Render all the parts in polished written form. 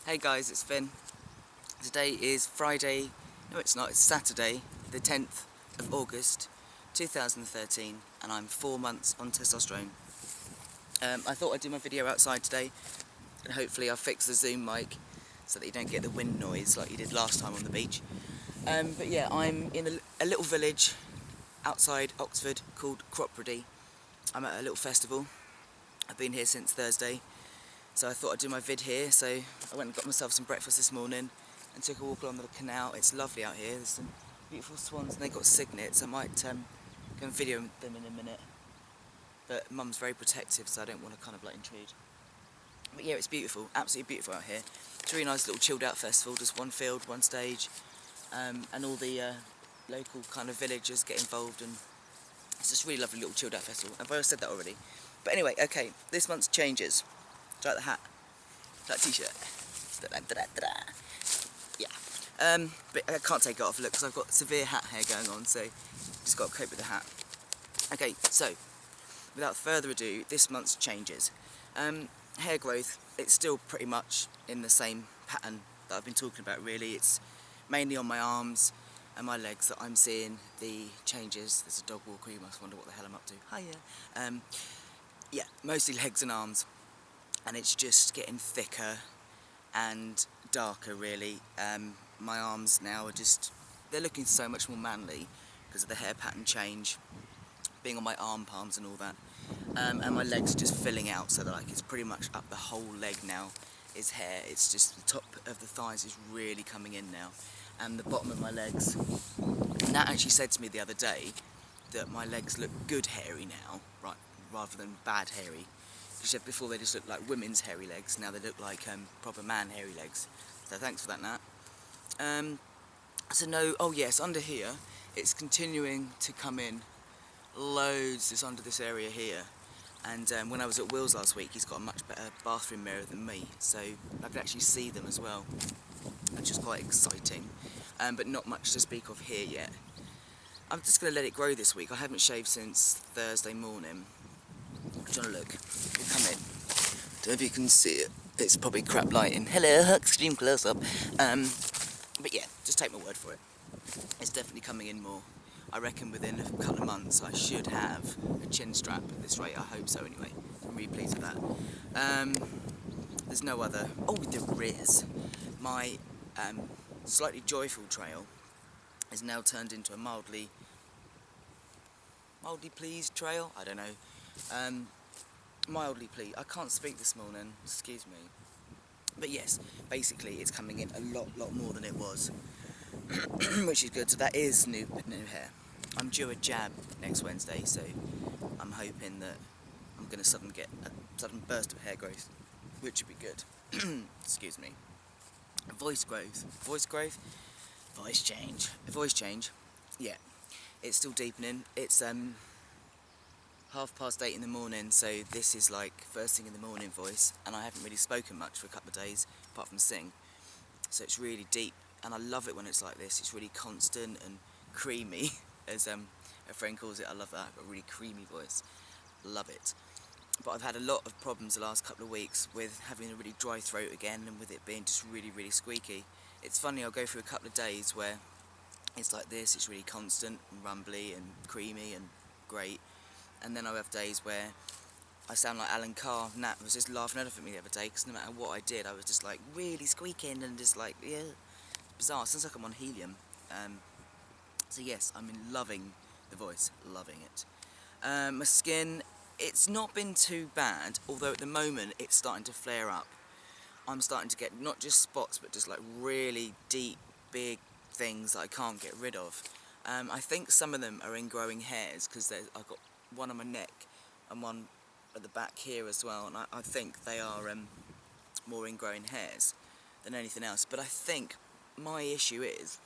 Hey guys, it's Finn. Today is Friday, no it's not, it's Saturday, the 10th of August 2013, and I'm 4 months on testosterone. I thought I'd do my video outside today, and hopefully I'll fix the Zoom mic so that you don't get the wind noise like you did last time on the beach. But yeah, I'm in a little village outside Oxford called Cropredy. I'm at a little festival. I've been here since Thursday. So I thought I'd do my vid here, so I went and got myself some breakfast this morning and took a walk along the canal. It's lovely out here, there's some beautiful swans and they've got cygnets. I might go and video them in a minute, but Mum's very protective so I don't want to kind of like intrude. But yeah, it's beautiful, absolutely beautiful out here. It's a really nice little chilled out festival, just one field, one stage, and all the local kind of villagers get involved, and it's just a really lovely little chilled out festival. I've already said that already. But anyway, okay, this month's changes. Do you like the hat? That t-shirt. Yeah. But I can't take it off, look, because I've got severe hat hair going on, so just got to cope with the hat. Okay, so without further ado, this month's changes. Hair growth, it's still pretty much in the same pattern that I've been talking about, really. It's mainly on my arms and my legs that I'm seeing the changes. There's a dog walker, you must wonder what the hell I'm up to. Hiya. Yeah, mostly legs and arms. And it's just getting thicker and darker, really. My arms now are just, they're looking so much more manly because of the hair pattern change, being on my arm palms and all that. And my legs are just filling out, so that like it's pretty much up the whole leg now is hair. It's just the top of the thighs is really coming in now, and the bottom of my legs. Nat actually said to me the other day that my legs look good hairy now, right, rather than bad hairy. She said before they just looked like women's hairy legs, now they look like proper man hairy legs. So thanks for that, Nat. So no, oh yes, under here, it's continuing to come in loads, just under this area here. And when I was at Will's last week, he's got a much better bathroom mirror than me, so I could actually see them as well, which is quite exciting. But not much to speak of here yet. I'm just going to let it grow this week. I haven't shaved since Thursday morning. Do you want to look? We'll come in. Don't know if you can see it. It's probably crap lighting. Hello, extreme close up. But yeah, just take my word for it. It's definitely coming in more. I reckon within a couple of months I should have a chin strap at this rate. I hope so anyway. I'm really pleased with that. There's no other. Oh, there is. My slightly joyful trail is now turned into a mildly pleased trail. I don't know. Mildly pleased. I can't speak this morning, excuse me. But yes, basically it's coming in a lot more than it was, which is good. So that is new hair. I'm due a jab next Wednesday, so I'm hoping that I'm going to suddenly get a sudden burst of hair growth, which would be good. Excuse me. Voice change. Yeah, it's still deepening. It's 8:30 in the morning, so this is like first thing in the morning voice, and I haven't really spoken much for a couple of days apart from sing, so it's really deep, and I love it when it's like this. It's really constant and creamy, as a friend calls it. I love that, a really creamy voice, love it. But I've had a lot of problems the last couple of weeks with having a really dry throat again, and with it being just really squeaky. It's funny, I'll go through a couple of days where it's like this, it's really constant and rumbly and creamy and great. And then I'll have days where I sound like Alan Carr. Nat was just laughing at me the other day because no matter what I did, I was just like really squeaking and just like, yeah, bizarre. It sounds like I'm on helium. So yes, I'm loving the voice, loving it. My skin, it's not been too bad, although at the moment it's starting to flare up. I'm starting to get not just spots, but just like really deep, big things that I can't get rid of. I think some of them are ingrowing hairs because I've got one on my neck and one at the back here as well, and I think they are more ingrowing hairs than anything else. But I think my issue is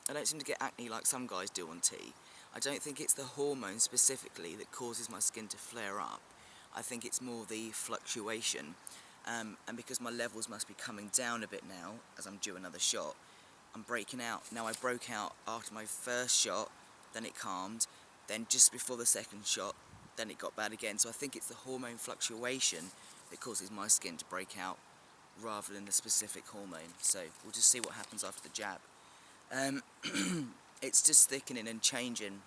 I don't seem to get acne like some guys do on T. I don't think it's the hormone specifically that causes my skin to flare up. I think it's more the fluctuation, and because my levels must be coming down a bit now as I'm due another shot, I'm breaking out. Now I broke out after my first shot, then it calmed, then just before the second shot, then it got bad again. So I think it's the hormone fluctuation that causes my skin to break out rather than the specific hormone. So we'll just see what happens after the jab. It's just thickening and changing.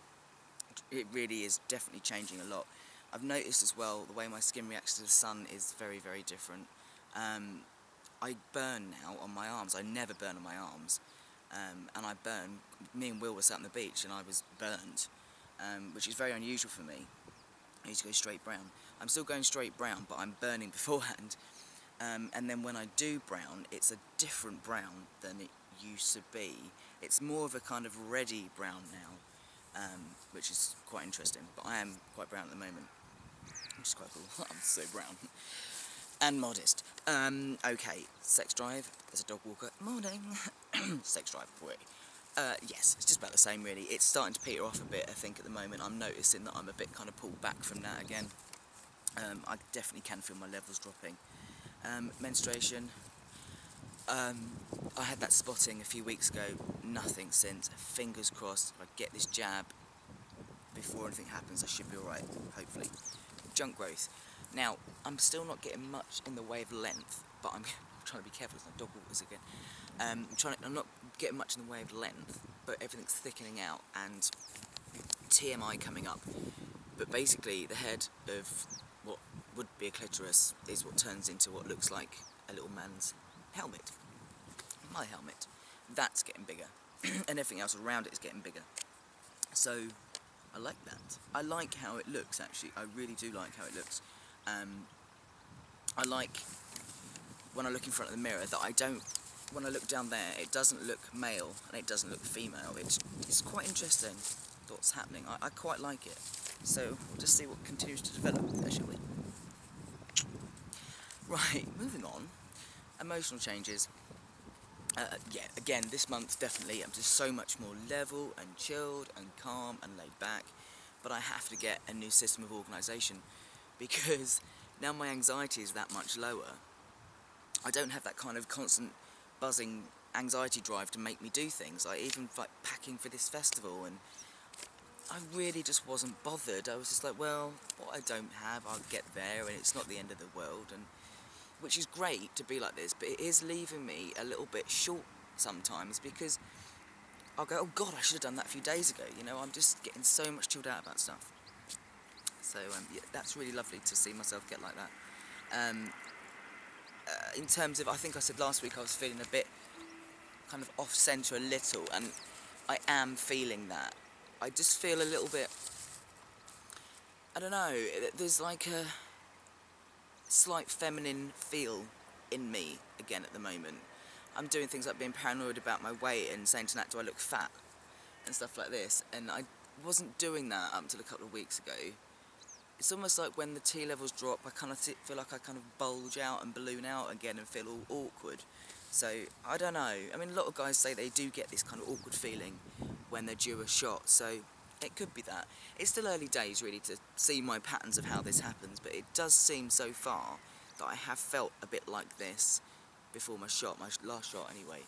It really is definitely changing a lot. I've noticed as well the way my skin reacts to the sun is very, very different. I burn now on my arms. I never burn on my arms. And I burn. Me and Will were sat on the beach and I was burnt, which is very unusual for me. I used to go straight brown. I'm still going straight brown, but I'm burning beforehand. And then when I do brown, it's a different brown than it used to be. It's more of a kind of reddy brown now, which is quite interesting. But I am quite brown at the moment, which is quite cool. I'm so brown. And modest. Okay, sex drive. There's a dog walker. Morning. Sex drive, boy. Yes, it's just about the same really. It's starting to peter off a bit, I think, at the moment. I'm noticing that I'm a bit kind of pulled back from that again. I definitely can feel my levels dropping. Menstruation. I had that spotting a few weeks ago. Nothing since. Fingers crossed. If I get this jab before anything happens, I should be alright, hopefully. Junk growth. Now, I'm still not getting much in the way of length, but I'm trying to be careful, there's no dog walkers again. I'm not getting much in the way of length, but everything's thickening out and TMI coming up. But basically, the head of what would be a clitoris is what turns into what looks like a little man's helmet. My helmet. That's getting bigger. And everything else around it is getting bigger. So, I like that. I like how it looks, actually. I really do like how it looks. I like, when I look in front of the mirror, that when I look down there, it doesn't look male and it doesn't look female. It's quite interesting what's happening. I quite like it. So, we'll just see what continues to develop there, shall we? Right, moving on. Emotional changes. Yeah, again, this month, definitely, I'm just so much more level and chilled and calm and laid back. But I have to get a new system of organisation, because now my anxiety is that much lower. I don't have that kind of constant buzzing anxiety drive to make me do things, like even like packing for this festival, and I really just wasn't bothered. I was just like, well, what I don't have, I'll get there, and it's not the end of the world, and which is great to be like this, but it is leaving me a little bit short sometimes, because I'll go, oh God, I should have done that a few days ago, you know. I'm just getting so much chilled out about stuff. So, yeah, that's really lovely to see myself get like that. In terms of, I think I said last week I was feeling a bit kind of off-centre a little, and I am feeling that. I just feel a little bit, I don't know, there's like a slight feminine feel in me again at the moment. I'm doing things like being paranoid about my weight and saying to Nat, do I look fat? And stuff like this, and I wasn't doing that up until a couple of weeks ago. It's almost like when the T levels drop, I kind of feel like I kind of bulge out and balloon out again and feel all awkward. So, I don't know. I mean, a lot of guys say they do get this kind of awkward feeling when they're due a shot, so it could be that. It's still early days, really, to see my patterns of how this happens, but it does seem so far that I have felt a bit like this before my shot, my last shot anyway.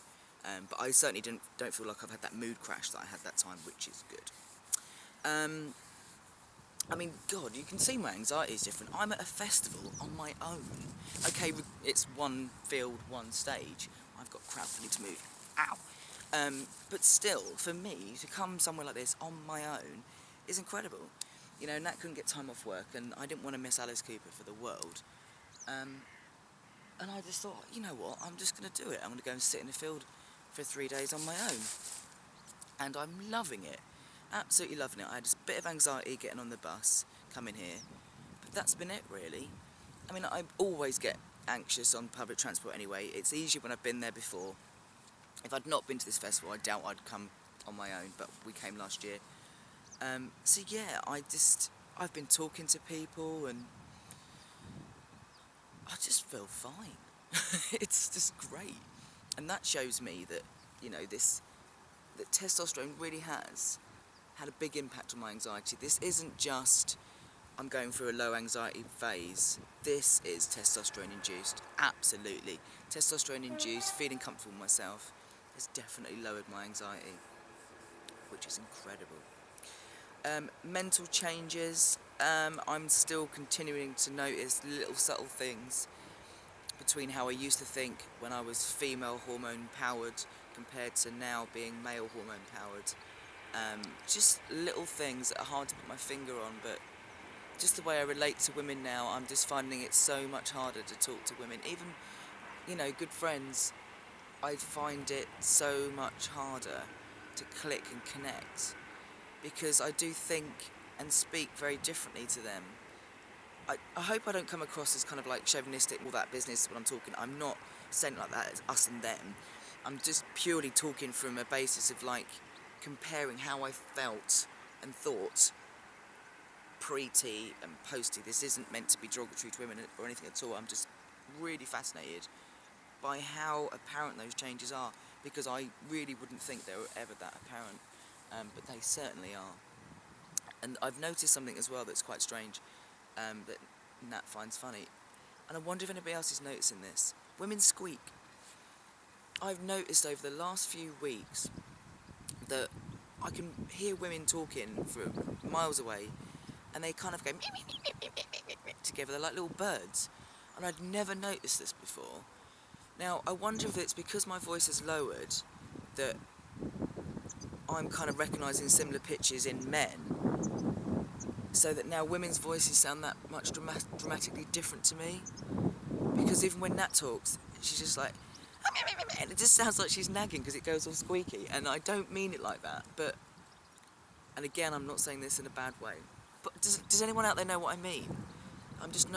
But I certainly don't feel like I've had that mood crash that I had that time, which is good. I mean, God, you can see my anxiety is different. I'm at a festival on my own. Okay, it's one field, one stage. I've got crap, I need to move. Ow! But still, for me, to come somewhere like this on my own is incredible. You know, Nat couldn't get time off work, and I didn't want to miss Alice Cooper for the world. And I just thought, you know what, I'm just going to do it. I'm going to go and sit in the field for 3 days on my own. And I'm loving it. Absolutely loving it. I had a bit of anxiety getting on the bus, coming here. But that's been it, really. I mean, I always get anxious on public transport anyway. It's easier when I've been there before. If I'd not been to this festival, I doubt I'd come on my own, but we came last year. So yeah, I've been talking to people, and I just feel fine. It's just great. And that shows me that, you know, that testosterone really has had a big impact on my anxiety. This isn't just, I'm going through a low anxiety phase. This is testosterone induced, absolutely. Testosterone induced, feeling comfortable with myself, has definitely lowered my anxiety, which is incredible. Mental changes, I'm still continuing to notice little subtle things. between how I used to think when I was female hormone powered compared to now being male hormone powered. Just little things that are hard to put my finger on, but just the way I relate to women now, I'm just finding it so much harder to talk to women. Even, good friends, I find it so much harder to click and connect because I do think and speak very differently to them. I hope I don't come across as kind of like chauvinistic, all that business when I'm talking. I'm not saying it like that, it's us and them. I'm just purely talking from a basis of like comparing how I felt and thought pre-tea and post-tea. This isn't meant to be derogatory to women or anything at all. I'm just really fascinated by how apparent those changes are, because I really wouldn't think they were ever that apparent, but they certainly are. And I've noticed something as well that's quite strange, that Nat finds funny, and I wonder if anybody else is noticing this. Women squeak. I've noticed over the last few weeks that I can hear women talking from miles away, and they kind of go together. They're like little birds, and I'd never noticed this before. Now, I wonder if it's because my voice has lowered that I'm kind of recognising similar pitches in men, so that now women's voices sound that much dramatically different to me. Because even when Nat talks, she's just like, and it just sounds like she's nagging because it goes all squeaky, and I don't mean it like that, but, and again, I'm not saying this in a bad way, but does anyone out there know what I mean? I'm just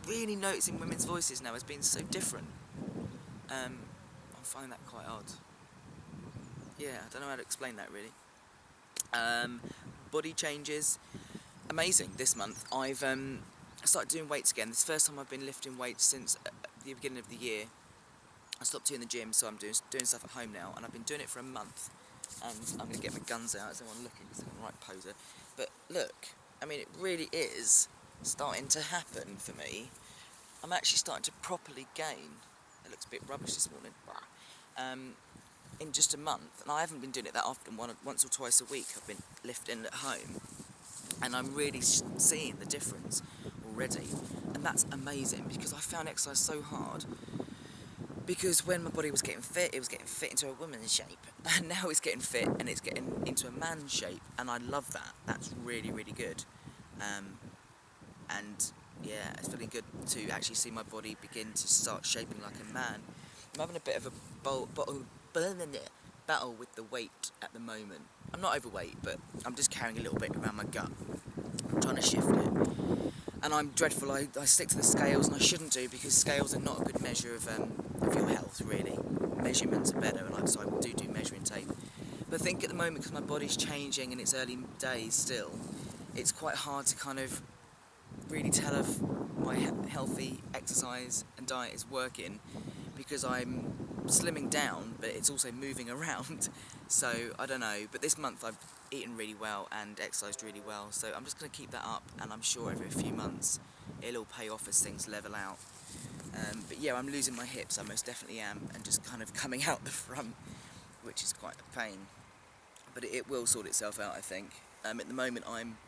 really noticing women's voices now as being so different. I find that quite odd. Yeah, I don't know how to explain that really. Body changes, amazing this month. I've started doing weights again. This is the first time I've been lifting weights since the beginning of the year. I stopped doing the gym, so I'm doing stuff at home now, and I've been doing it for a month. And I'm going to get my guns out as anyone looking, because I'm a right poser. But look, I mean, it really is starting to happen for me. I'm actually starting to properly gain. It looks a bit rubbish this morning. In just a month, and I haven't been doing it that often. Once or twice a week I've been lifting at home, and I'm really seeing the difference already, and that's amazing, because I found exercise so hard. Because when my body was getting fit, it was getting fit into a woman's shape, and now it's getting fit and it's getting into a man's shape, and I love that. That's really, really good. And yeah, it's feeling good to actually see my body begin to start shaping like a man. I'm having a bit of a battle with the weight at the moment. I'm not overweight, but I'm just carrying a little bit around my gut. I'm trying to shift it. And I'm dreadful. I stick to the scales, and I shouldn't do, because scales are not a good measure of your health, really. Measurements are better, and so I do measuring tape. But I think at the moment, because my body's changing and it's early days still, it's quite hard to kind of really tell if my healthy exercise and diet is working, because I'm slimming down, but it's also moving around. So I don't know, but this month I've eaten really well and exercised really well, so I'm just going to keep that up, and I'm sure every few months it'll all pay off as things level out. But yeah, I'm losing my hips, I most definitely am, and just kind of coming out the front, which is quite a pain, but it will sort itself out, I think. At the moment I'm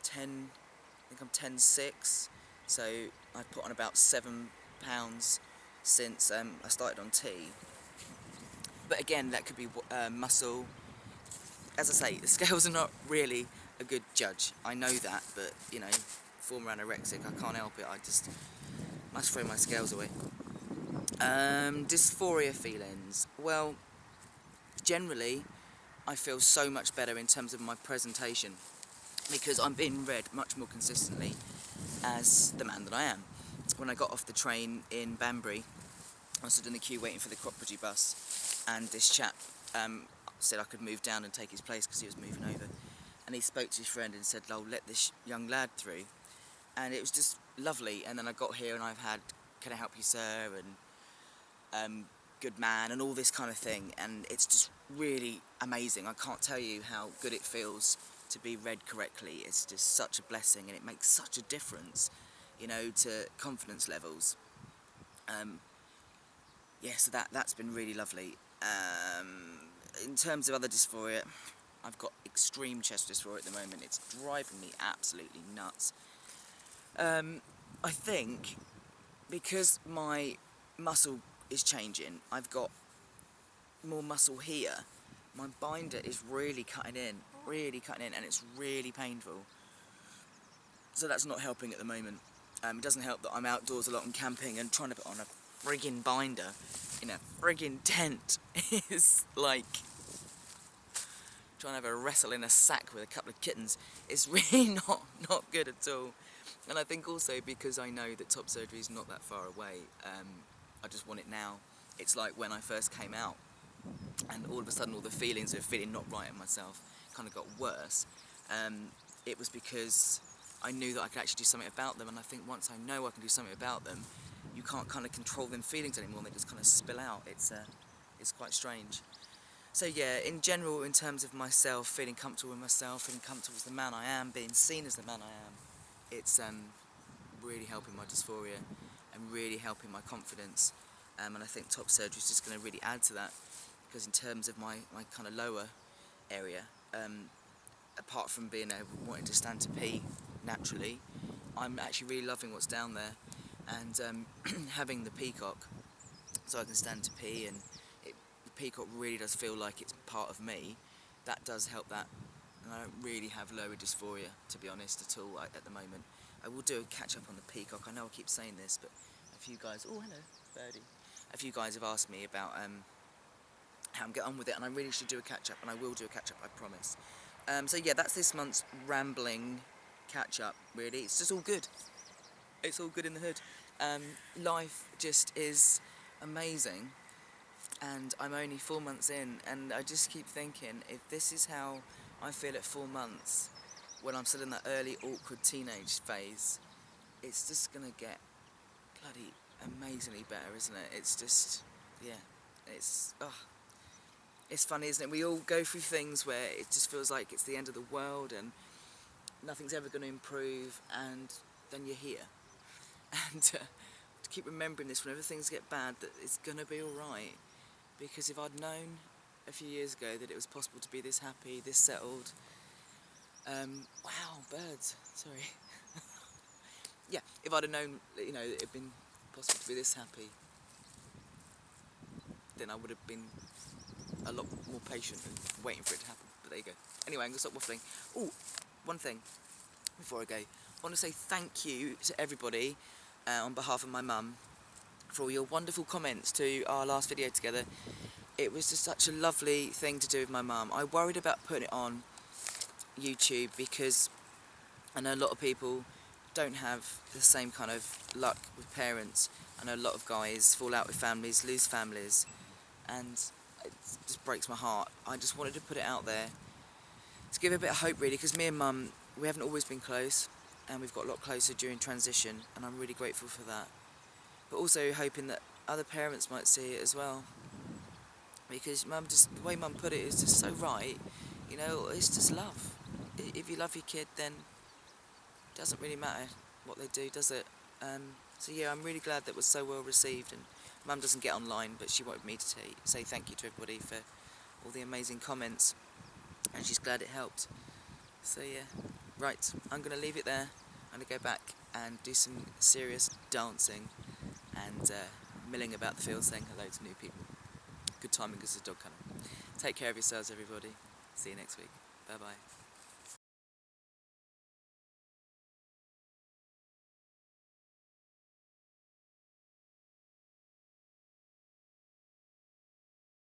10.6, so I've put on about 7 pounds since I started on tea. But again, that could be muscle. As I say, the scales are not really a good judge. I know that, but, former anorexic, I can't help it. I just must throw my scales away. Dysphoria feelings. Well, generally, I feel so much better in terms of my presentation, because I'm being read much more consistently as the man that I am. When I got off the train in Banbury, I stood in the queue waiting for the Crockbridge bus, and this chap said I could move down and take his place because he was moving over, and he spoke to his friend and said, "Oh, let this young lad through," and it was just lovely. And then I got here and I've had "Can I help you, sir?" and "Good man," and all this kind of thing, and it's just really amazing. I can't tell you how good it feels to be read correctly. It's just such a blessing, and it makes such a difference, to confidence levels. Yeah, so that's been really lovely. In terms of other dysphoria, I've got extreme chest dysphoria at the moment. It's driving me absolutely nuts. I think because my muscle is changing. I've got more muscle here. My binder is really cutting in, and it's really painful. So that's not helping at the moment. It doesn't help that I'm outdoors a lot and camping, and trying to put on a friggin' binder in a friggin' tent is like trying to have a wrestle in a sack with a couple of kittens. It's really not good at all. And I think also because I know that top surgery is not that far away, I just want it now. It's like when I first came out, and all of a sudden all the feelings of feeling not right in myself kind of got worse. It was because I knew that I could actually do something about them, and I think once I know I can do something about them, you can't kind of control them feelings anymore, and they just kind of spill out. It's quite strange. So yeah, in general, in terms of myself, feeling comfortable with myself, feeling comfortable as the man I am, being seen as the man I am, it's really helping my dysphoria and really helping my confidence. And I think top surgery is just going to really add to that, because in terms of my kind of lower area, apart from being wanting to stand to pee naturally, I'm actually really loving what's down there, and having the peacock so I can stand to pee, and the peacock really does feel like it's part of me. That does help that, and I don't really have lower dysphoria, to be honest, at all at the moment. I will do a catch up on the peacock. I know I keep saying this, but a few guys, oh hello birdie, a few guys have asked me about how I'm getting on with it, and I really should do a catch up, and I will do a catch up, I promise. So yeah, that's this month's rambling catch up, really. It's just all good. It's all good in the hood. Life just is amazing, and I'm only 4 months in, and I just keep thinking, if this is how I feel at 4 months, when I'm still in that early awkward teenage phase, it's just gonna get bloody amazingly better, isn't it? It's just, yeah, it's funny, isn't it? We all go through things where it just feels like it's the end of the world and nothing's ever going to improve, and then you're here. And to keep remembering this whenever things get bad, that it's going to be alright. Because if I'd known a few years ago that it was possible to be this happy, this settled, wow, birds, sorry. Yeah, if I'd have known, you know, it'd been possible to be this happy, then I would have been a lot more patient and waiting for it to happen. But there you go. Anyway, I'm going to stop waffling. Oh, one thing before I go. I want to say thank you to everybody on behalf of my mum for all your wonderful comments to our last video together. It was just such a lovely thing to do with my mum. I worried about putting it on YouTube because I know a lot of people don't have the same kind of luck with parents. I know a lot of guys fall out with families, lose families, and it just breaks my heart. I just wanted to put it out there to give a bit of hope, really, because me and Mum, we haven't always been close, and we've got a lot closer during transition, and I'm really grateful for that. But also hoping that other parents might see it as well, because Mum, just the way Mum put it is just so right. You know, it's just love. If you love your kid, then it doesn't really matter what they do, does it? So yeah, I'm really glad that was so well received, and Mum doesn't get online, but she wanted me to say thank you to everybody for all the amazing comments, and she's glad it helped. So yeah, right, I'm going to leave it there. I'm going to go back and do some serious dancing and milling about the field saying hello to new people. Good timing because it's a dog kennel. Take care of yourselves, everybody. See you next week. Bye bye.